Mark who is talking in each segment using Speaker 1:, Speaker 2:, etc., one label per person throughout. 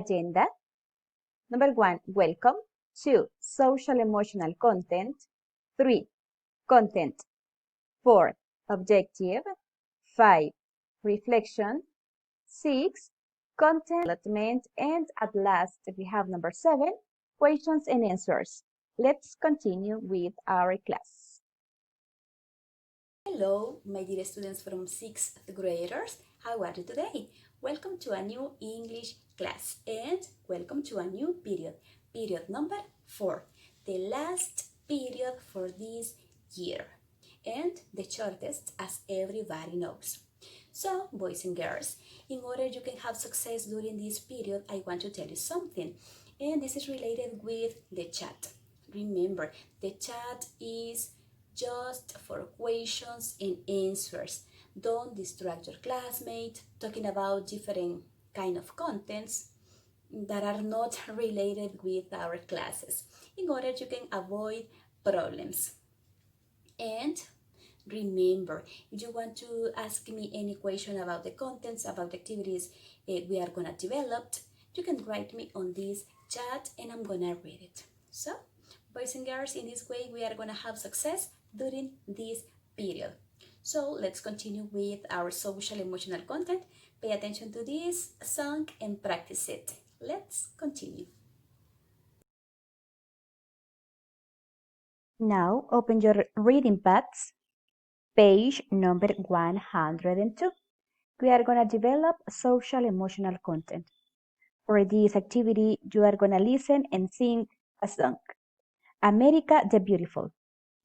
Speaker 1: agenda. Number 1, welcome. 2, social emotional content. 3, content. 4, objective. 5, reflection. 6, content development. And at last, we have number 7, questions and answers. Let's continue with our class.
Speaker 2: Hello, my dear students from 6th graders. How are you today? Welcome to a new English class and welcome to a new period. Period number 4, the last period for this year and the shortest, as everybody knows. So, boys and girls, in order you can have success during this period, I want to tell you something. And this is related with the chat. Remember, the chat is just for questions and answers. Don't distract your classmate talking about different kind of contents that are not related with our classes in order you can avoid problems. And remember, if you want to ask me any question about the contents, about the activities we are going to develop, you can write me on this chat and I'm going to read it. So, boys and girls, in this way we are going to have success during this period. So let's continue with our social emotional content. Pay attention to this song and practice it. Let's continue.
Speaker 1: Now open your reading pads, page number 102. We are going to develop social emotional content. For this activity, you are going to listen and sing a song, America the Beautiful.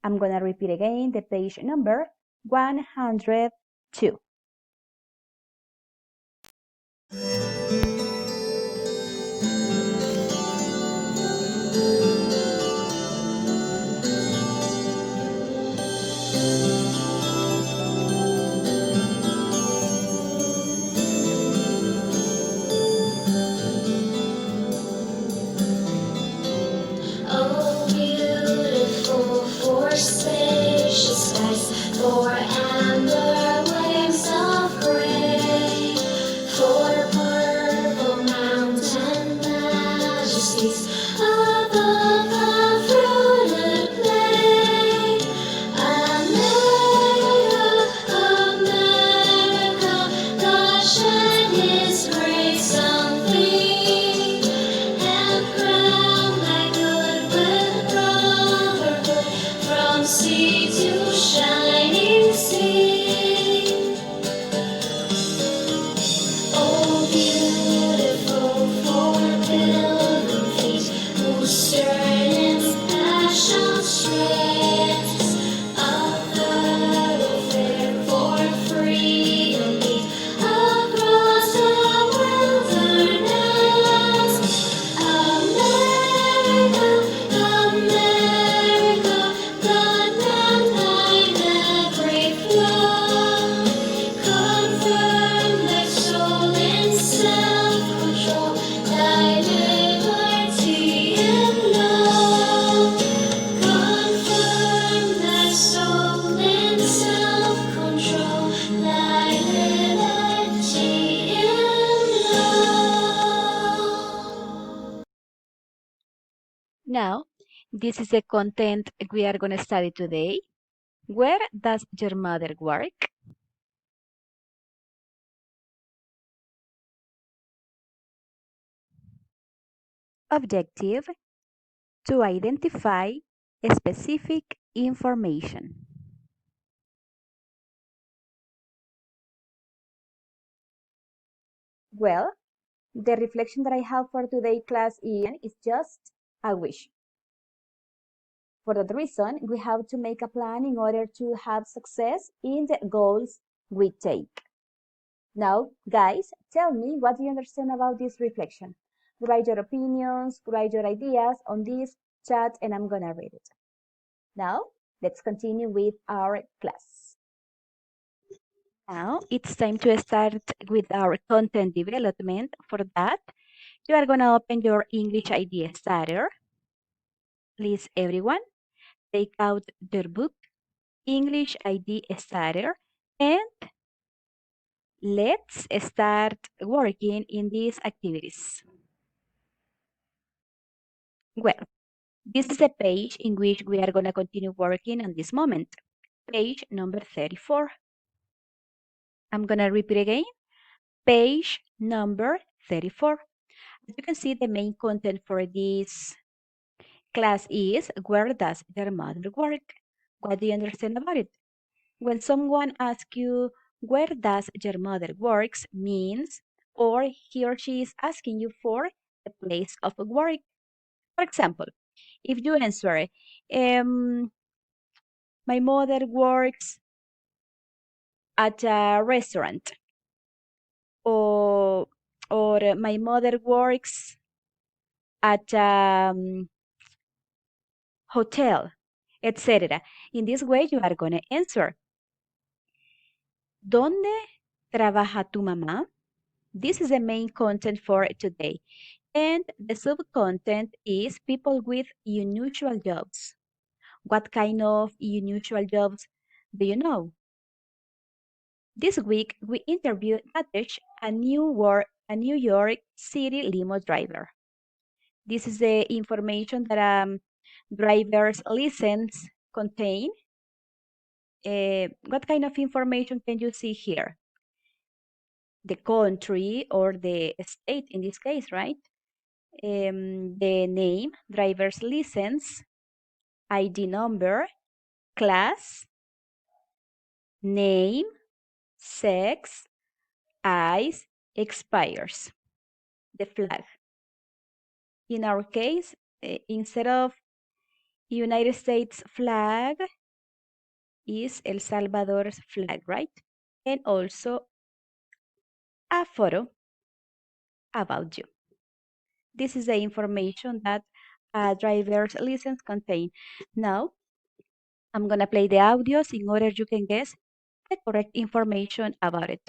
Speaker 1: I'm going to repeat again the page number 102.
Speaker 3: Oh, beautiful for spacious skies, for amber waves of gray, for purple mountain majesties above a fruited plain. America, America, God shed His grace on thee, and crown thy good with brotherhood from sea to shining sea. Oh, beautiful for pilgrim feet, whose stern impassioned strains a thoroughfare for freedom beat across the wilderness. America, America, God man thine every flaw. Confirm thy soul in self-control, thy liberty in love. Confirm thy soul in self-control, thy liberty in love.
Speaker 1: Now, this is the content we are going to study today. Where does your mother work? Objective: to identify specific information. Well, the reflection that I have for today's class is just a wish. For that reason, we have to make a plan in order to have success in the goals we take. Now, guys, tell me what do you understand about this reflection. Write your opinions, write your ideas on this chat, and I'm gonna read it. Now, let's continue with our class. Now, it's time to start with our content development. For that, you are gonna open your English idea starter. Please, everyone, take out their book, English ID Starter, and let's start working in these activities. Well, this is a page in which we are going to continue working on this moment. Page number 34. I'm going to repeat again. Page number 34. As you can see, the main content for this class is, where does your mother work? What do you understand about it? When someone asks you, where does your mother works, means, or he or she is asking you for the place of work. For example, if you answer, my mother works at a restaurant, or, or my mother works at a hotel, etc. In this way, you are going to answer, ¿dónde trabaja tu mamá? This is the main content for today. And the sub-content is people with unusual jobs. What kind of unusual jobs do you know? This week, we interviewed Natesh, a New York City limo driver. This is the information that driver's license contain. What kind of information can you see here? The country or the state in this case, right? The name, driver's license, ID number, class, name, sex, eyes, expires, the flag. In our case, instead of United States flag, is El Salvador's flag, right? And also a photo about you. This is the information that a driver's license contains. Now, I'm going to play the audios in order you can guess the correct information about it.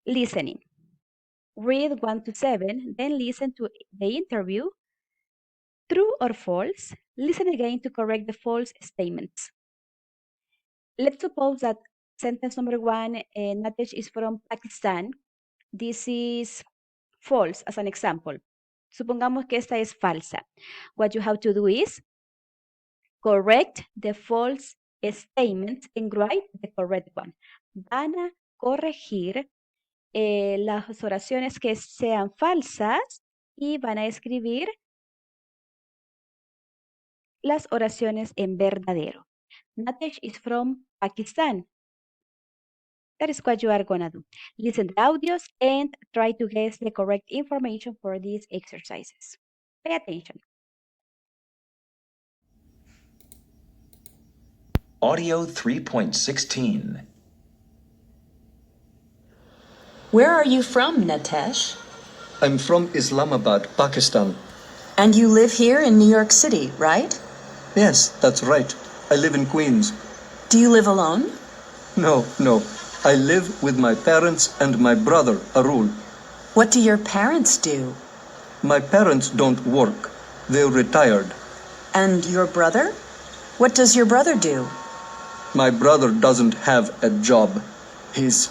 Speaker 1: Listening. Read 1 to 7, then listen to the interview. True or false? Listen again to correct the false statements. Let's suppose that sentence number 1, Natesh is from Pakistan. This is false as an example. Supongamos que esta es falsa. What you have to do is correct the false statement and write the correct one. Van a corregir las oraciones que sean falsas y van a escribir las oraciones en verdadero. Natesh is from Pakistan. That is what you are going to do. Listen to the audios and try to guess the correct information for these exercises. Pay attention.
Speaker 4: Audio 3.16.
Speaker 5: Where are you from, Natesh?
Speaker 6: I'm from Islamabad, Pakistan.
Speaker 5: And you live here in New York City, right?
Speaker 6: Yes, that's right. I live in Queens.
Speaker 5: Do you live alone?
Speaker 6: No. I live with my parents and my brother, Arul.
Speaker 5: What do your parents do?
Speaker 6: My parents don't work. They're retired.
Speaker 5: And your brother? What does your brother do?
Speaker 6: My brother doesn't have a job. He's,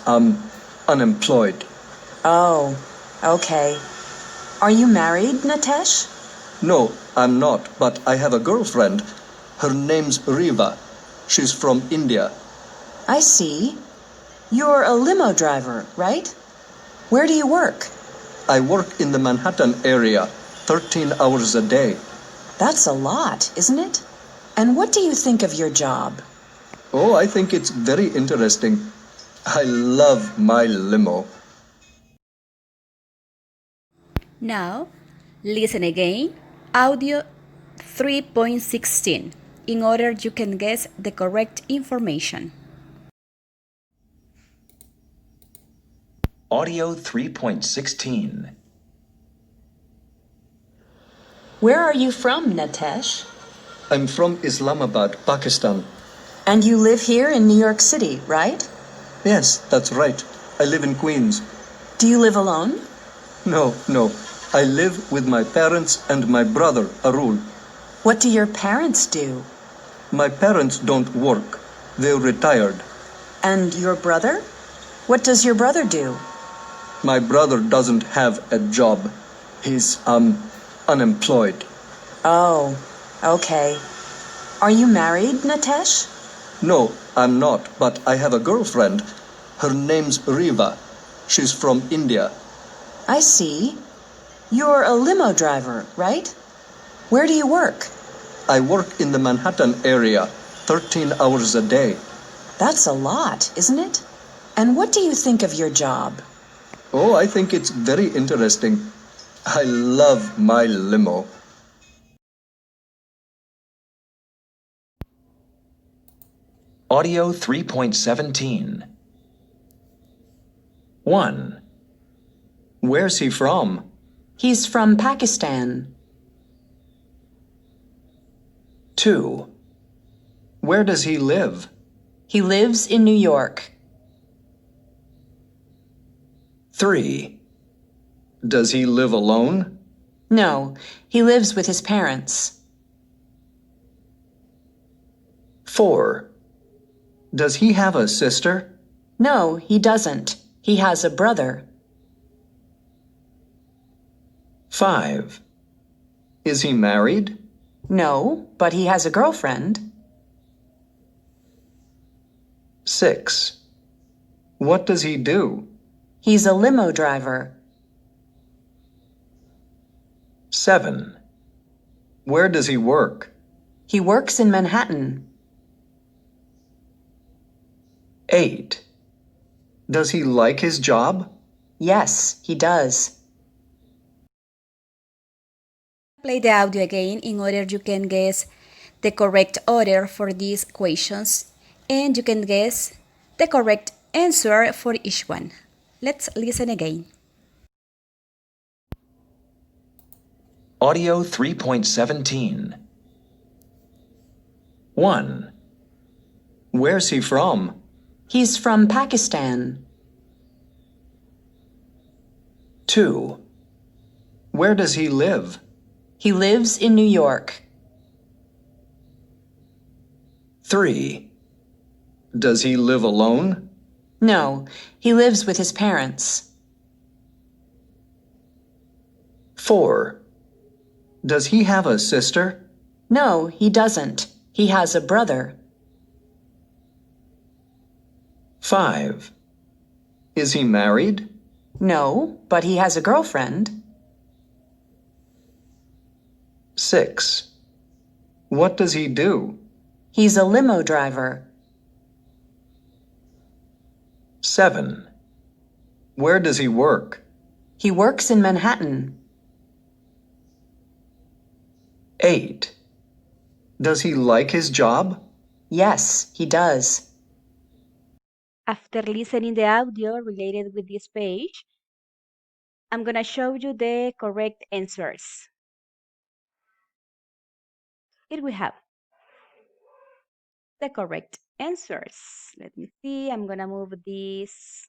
Speaker 6: unemployed.
Speaker 5: Oh, okay. Are you married, Natesh?
Speaker 6: No, I'm not, but I have a girlfriend. Her name's Riva. She's from India.
Speaker 5: I see. You're a limo driver, right? Where do you work?
Speaker 6: I work in the Manhattan area, 13 hours a day.
Speaker 5: That's a lot, isn't it? And what do you think of your job?
Speaker 6: Oh, I think it's very interesting. I love my limo.
Speaker 2: Now, listen again, audio 3.16, in order you can guess the correct information.
Speaker 4: Audio 3.16.
Speaker 5: Where are you from, Natesh?
Speaker 6: I'm from Islamabad, Pakistan.
Speaker 5: And you live here in New York City, right?
Speaker 6: Yes, that's right. I live in Queens.
Speaker 5: Do you live alone?
Speaker 6: No. I live with my parents and my brother, Arul.
Speaker 5: What do your parents do?
Speaker 6: My parents don't work. They're retired.
Speaker 5: And your brother? What does your brother do?
Speaker 6: My brother doesn't have a job. He's, unemployed.
Speaker 5: Oh, okay. Are you married, Natesh?
Speaker 6: No, I'm not, but I have a girlfriend. Her name's Riva. She's from India.
Speaker 5: I see. You're a limo driver, right? Where do you work?
Speaker 6: I work in the Manhattan area, 13 hours a day.
Speaker 5: That's a lot, isn't it? And what do you think of your job?
Speaker 6: Oh, I think it's very interesting. I love my limo.
Speaker 4: Audio 3.17. 1,
Speaker 6: Where's he from?
Speaker 5: He's from Pakistan.
Speaker 4: 2,
Speaker 6: Where does he live?
Speaker 5: He lives in New York.
Speaker 4: 3,
Speaker 6: Does he live alone?
Speaker 5: No, he lives with his parents.
Speaker 4: 4,
Speaker 6: Does he have a sister?
Speaker 5: No, he doesn't. He has a brother.
Speaker 4: 5,
Speaker 6: Is he married?
Speaker 5: No, but he has a girlfriend.
Speaker 4: 6,
Speaker 6: What does he do?
Speaker 5: He's a limo driver.
Speaker 4: 7,
Speaker 6: Where does he work?
Speaker 5: He works in Manhattan.
Speaker 4: 8,
Speaker 6: Does he like his job?
Speaker 5: Yes, he does.
Speaker 2: Play the audio again in order you can guess the correct order for these questions and you can guess the correct answer for each one. Let's listen again.
Speaker 4: Audio 3.17. 1,
Speaker 6: Where's he from?
Speaker 5: He's from Pakistan.
Speaker 4: 2,
Speaker 6: Where does he live?
Speaker 5: He lives in New York.
Speaker 4: 3,
Speaker 6: Does he live alone?
Speaker 5: No, he lives with his parents.
Speaker 4: 4,
Speaker 6: Does he have a sister?
Speaker 5: No, he doesn't. He has a brother.
Speaker 4: 5,
Speaker 6: Is he married?
Speaker 5: No, but he has a girlfriend.
Speaker 4: 6,
Speaker 6: What does he do?
Speaker 5: He's a limo driver.
Speaker 4: 7,
Speaker 6: Where does he work?
Speaker 5: He works in Manhattan.
Speaker 4: 8,
Speaker 6: Does he like his job?
Speaker 5: Yes, he does.
Speaker 2: After listening the audio related with this page, I'm gonna show you the correct answers. Here we have the correct answers. Let me see, I'm gonna move this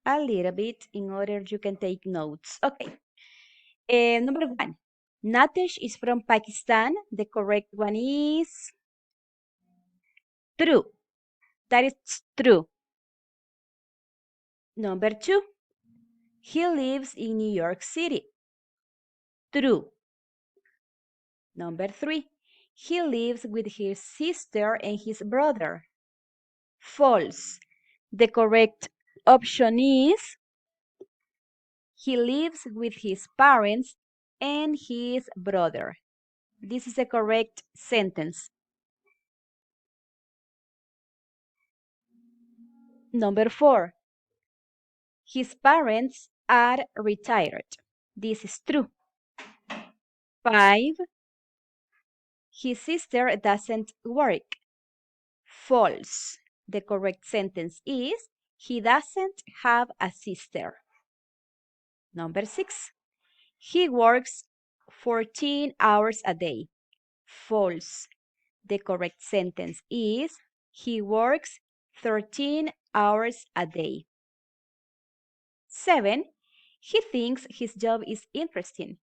Speaker 2: a little bit in order you can take notes. Okay, number 1, Natesh is from Pakistan. The correct one is true. That is true. Number 2, he lives in New York City. True. Number 3, he lives with his sister and his brother. False. The correct option is he lives with his parents and his brother. This is the correct sentence. Number 4, his parents are retired. This is true. 5, his sister doesn't work. False. The correct sentence is he doesn't have a sister. Number 6, he works 14 hours a day. False. The correct sentence is he works 13 hours a day. 7, he thinks his job is interesting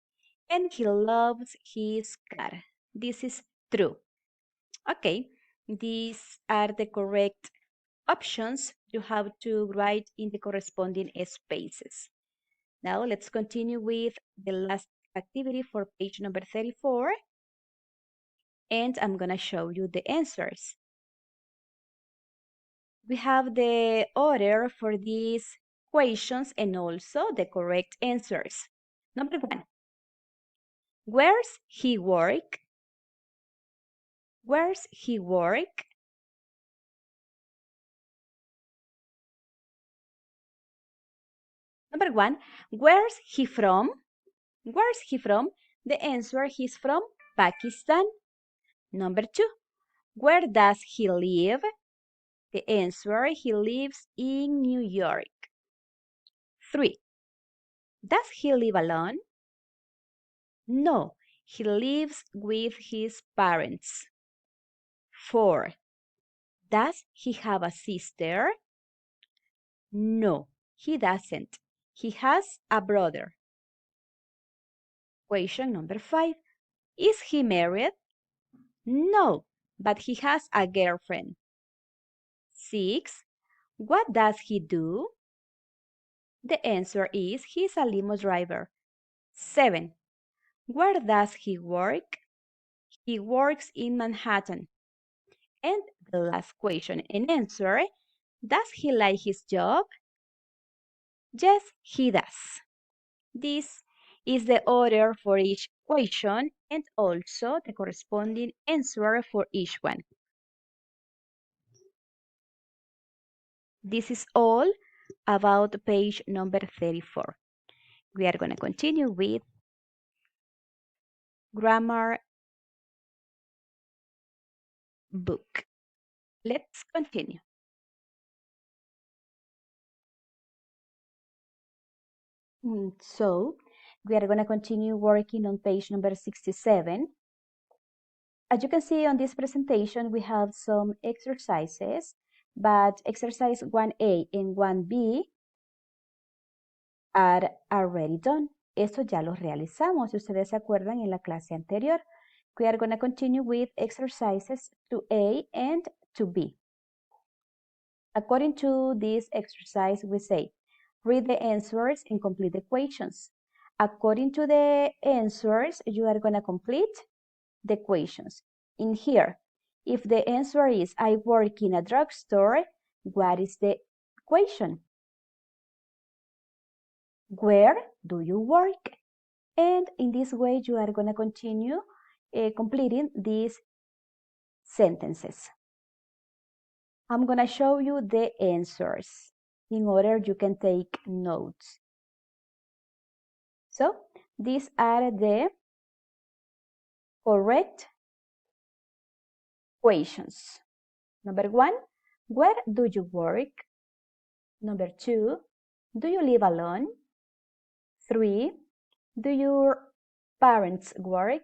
Speaker 2: and he loves his car. This is true. Okay, these are the correct options. You have to write in the corresponding spaces. Now let's continue with the last activity for page number 34.
Speaker 1: and I'm going to show you the answers. We have the order for these questions and also the correct answers. Number 1, where's he work? Where's he work? Number 1, where's he from? Where's he from? The answer, he's from Pakistan. Number 2, where does he live? The answer, he lives in New York. 3, does he live alone? No, he lives with his parents. 4, does he have a sister? No, he doesn't. He has a brother. Question number 5, is he married? No, but he has a girlfriend. 6, what does he do? The answer is he's a limo driver. 7, where does he work? He works in Manhattan. And the last question and answer, does he like his job? Yes, he does. This is the order for each question and also the corresponding answer for each one. This is all about page number 34. We are going to continue with grammar book. Let's continue. So, we are going to continue working on page number 67. As you can see on this presentation, we have some exercises, but exercise 1A and 1B are already done. Eso ya lo realizamos, si ustedes se acuerdan en la clase anterior. We are going to continue with exercises 2A and 2B. According to this exercise, we say, read the answers and complete the questions. According to the answers, you are going to complete the questions. In here, if the answer is, I work in a drugstore, what is the question? Where do you work? And in this way, you are going to continue completing these sentences. I'm going to show you the answers in order you can take notes. So, these are the correct questions. Number 1, where do you work? Number 2, do you live alone? 3, do your parents work?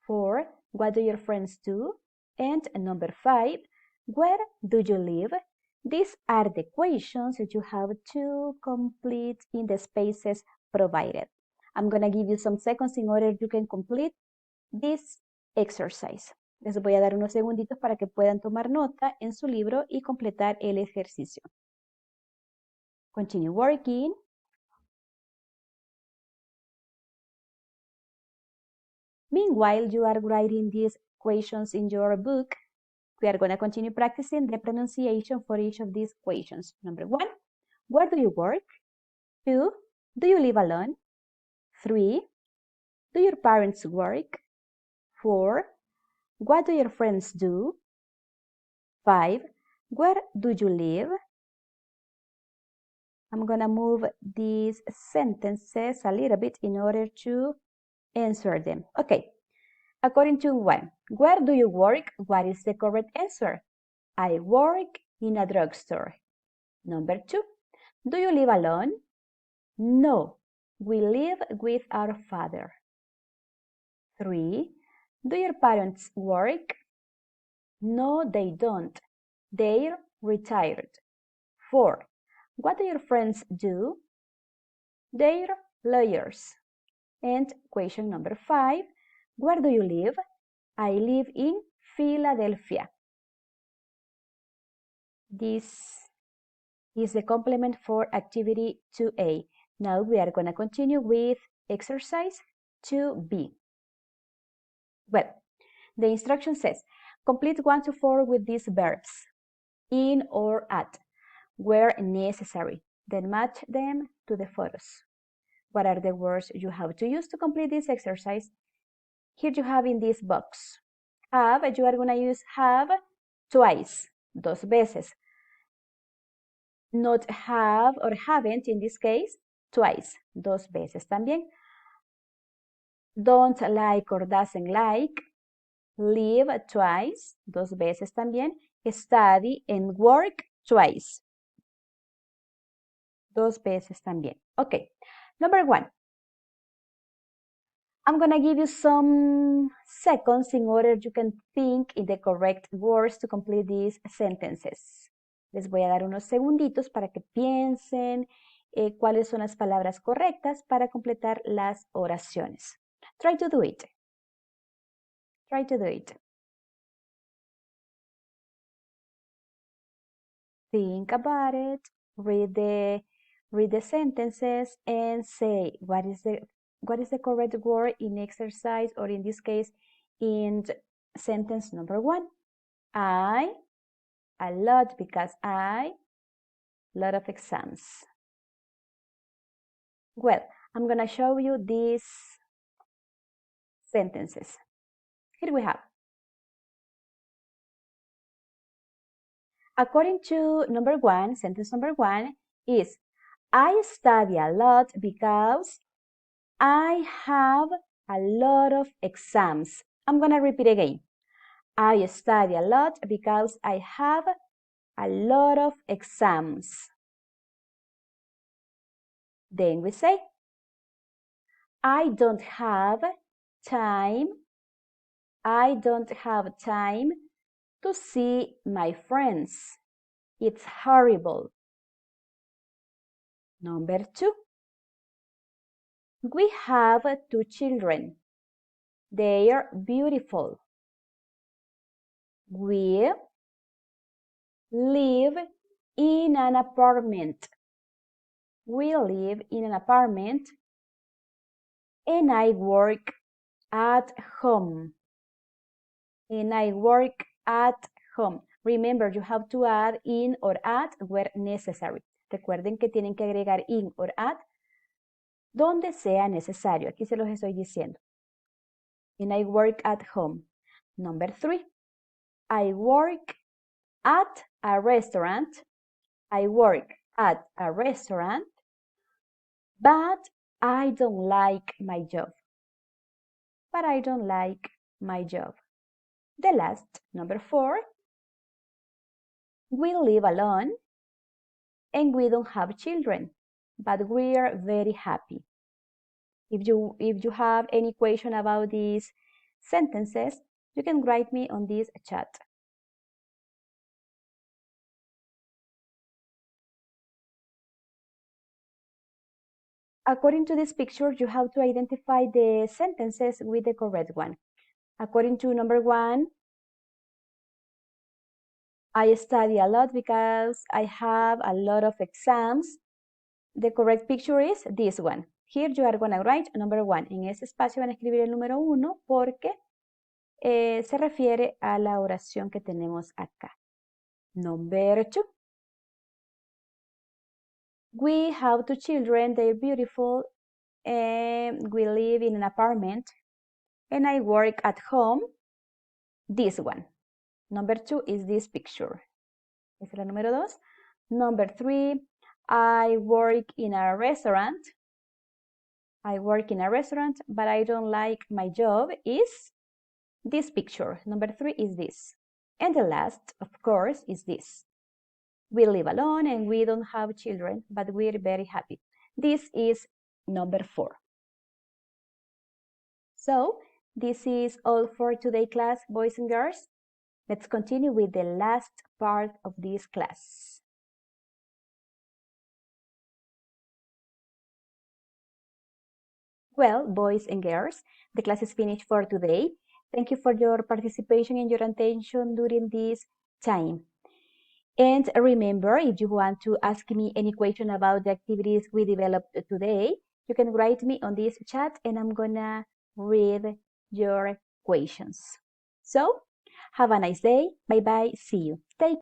Speaker 1: 4, what do your friends do? And number 5, where do you live? These are the questions that you have to complete in the spaces provided. I'm going to give you some seconds in order you can complete this exercise. Les voy a dar unos segunditos para que puedan tomar nota en su libro y completar el ejercicio. Continue working. Meanwhile, you are writing these questions in your book. We are going to continue practicing the pronunciation for each of these questions. Number 1, where do you work? 2, do you live alone? 3, do your parents work? 4, what do your friends do? 5, where do you live? I'm going to move these sentences a little bit in order to answer them. Okay. According to 1, where do you work? What is the correct answer? I work in a drugstore. Number 2, do you live alone? No, we live with our father. 3, do your parents work? No, they don't. They're retired. 4, what do your friends do? They're lawyers. And question number 5, where do you live? I live in Philadelphia. This is the complement for activity 2A. Now we are going to continue with exercise 2B. Well, The instruction says, complete 1 to 4 with these verbs, in or at, where necessary. Then match them to the photos. What are the words you have to use to complete this exercise? Here you have in this box. Have, you are going to use have twice, dos veces. Not have or haven't, in this case, twice, dos veces también. Don't like or doesn't like, live twice, dos veces también. Study and work twice, dos veces también. Okay, number 1. I'm gonna give you some seconds in order you can think in the correct words to complete these sentences. Les voy a dar unos segunditos para que piensen cuáles son las palabras correctas para completar las oraciones. Try to do it. Try to do it. Think about it. Read the sentences and say what is the correct word in exercise, or in this case in sentence number 1. I, a lot, because I, lot of exams. Well, I'm gonna show you these sentences. Here we have. According to number 1, sentence number 1 is, I study a lot because I have a lot of exams. I'm gonna repeat again. I study a lot because I have a lot of exams. Then we say, I don't have time to see my friends. It's horrible. Number 2. We have 2 children. They are beautiful. We live in an apartment. We live in an apartment, and I work at home. And I work at home. Remember, you have to add in or at where necessary. Recuerden que tienen que agregar in or at donde sea necesario. Aquí se los estoy diciendo. And I work at home. Number 3. I work at a restaurant. I work at a restaurant, but I don't like my job. But I don't like my job. The last, number 4. We live alone and we don't have children, but we are very happy. If you have any question about these sentences, you can write me on this chat. According to this picture, you have to identify the sentences with the correct one. According to number 1, I study a lot because I have a lot of exams. The correct picture is this one. Here you are going to write number 1. En ese espacio van a escribir el número 1 porque se refiere a la oración que tenemos acá. Number 2. We have 2 children, they're beautiful, and we live in an apartment, and I work at home. This one. Number 2 is this picture. Esa es la número 2. Number 3, I work in a restaurant. I work in a restaurant, but I don't like my job is this picture. Number 3 is this. And the last, of course, is this. We live alone and we don't have children, but we're very happy. This is number 4. So, this is all for today, class, boys and girls. Let's continue with the last part of this class. Well, boys and girls, the class is finished for today. Thank you for your participation and your attention during this time. And remember, if you want to ask me any question about the activities we developed today, you can write me on this chat and I'm gonna read your questions. So, have a nice day. Bye bye. See you. Take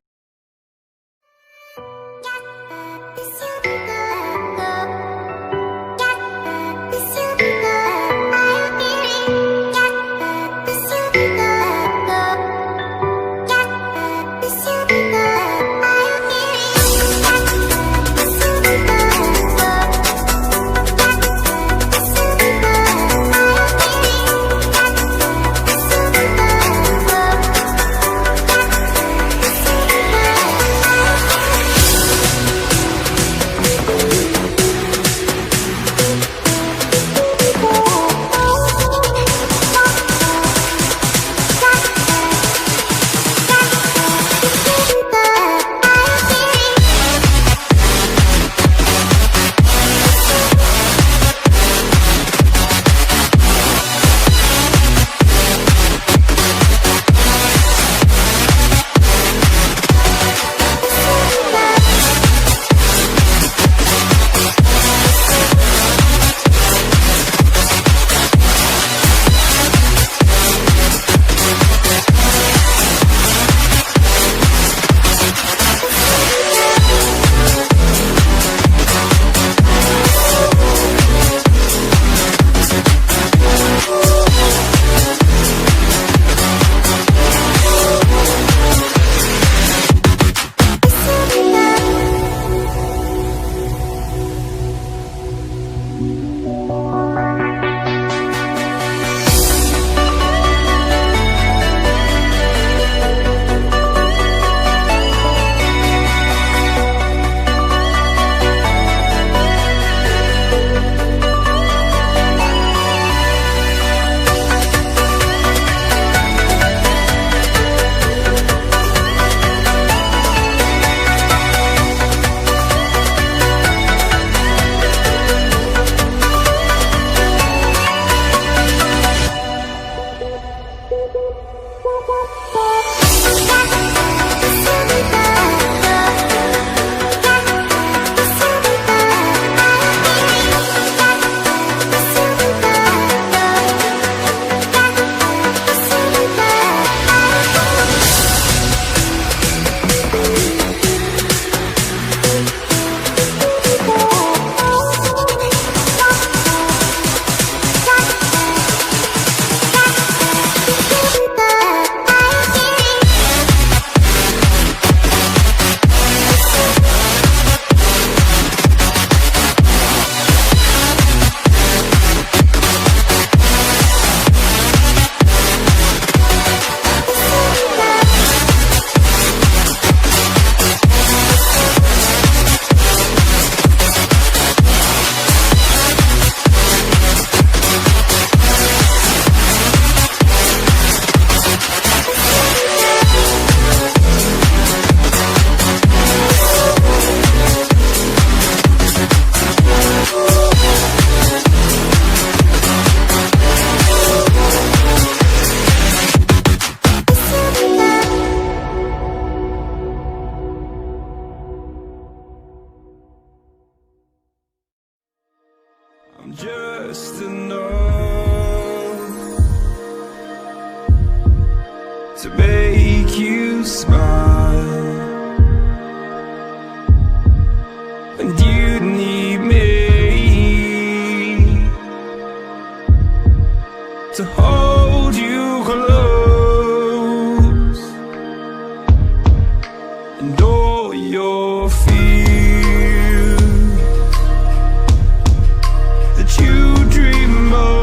Speaker 7: I'm just enough to make you smile, and you need me to hold you close, and all your fears that you dream of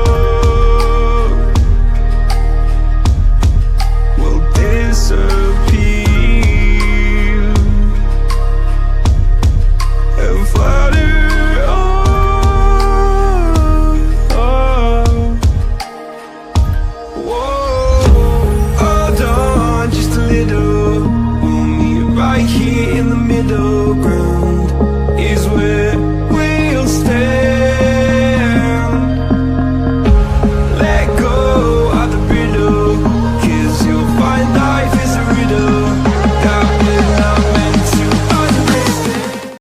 Speaker 7: will disappear and flutter on. Whoa, hold on just a little. We'll meet right here in the middle ground.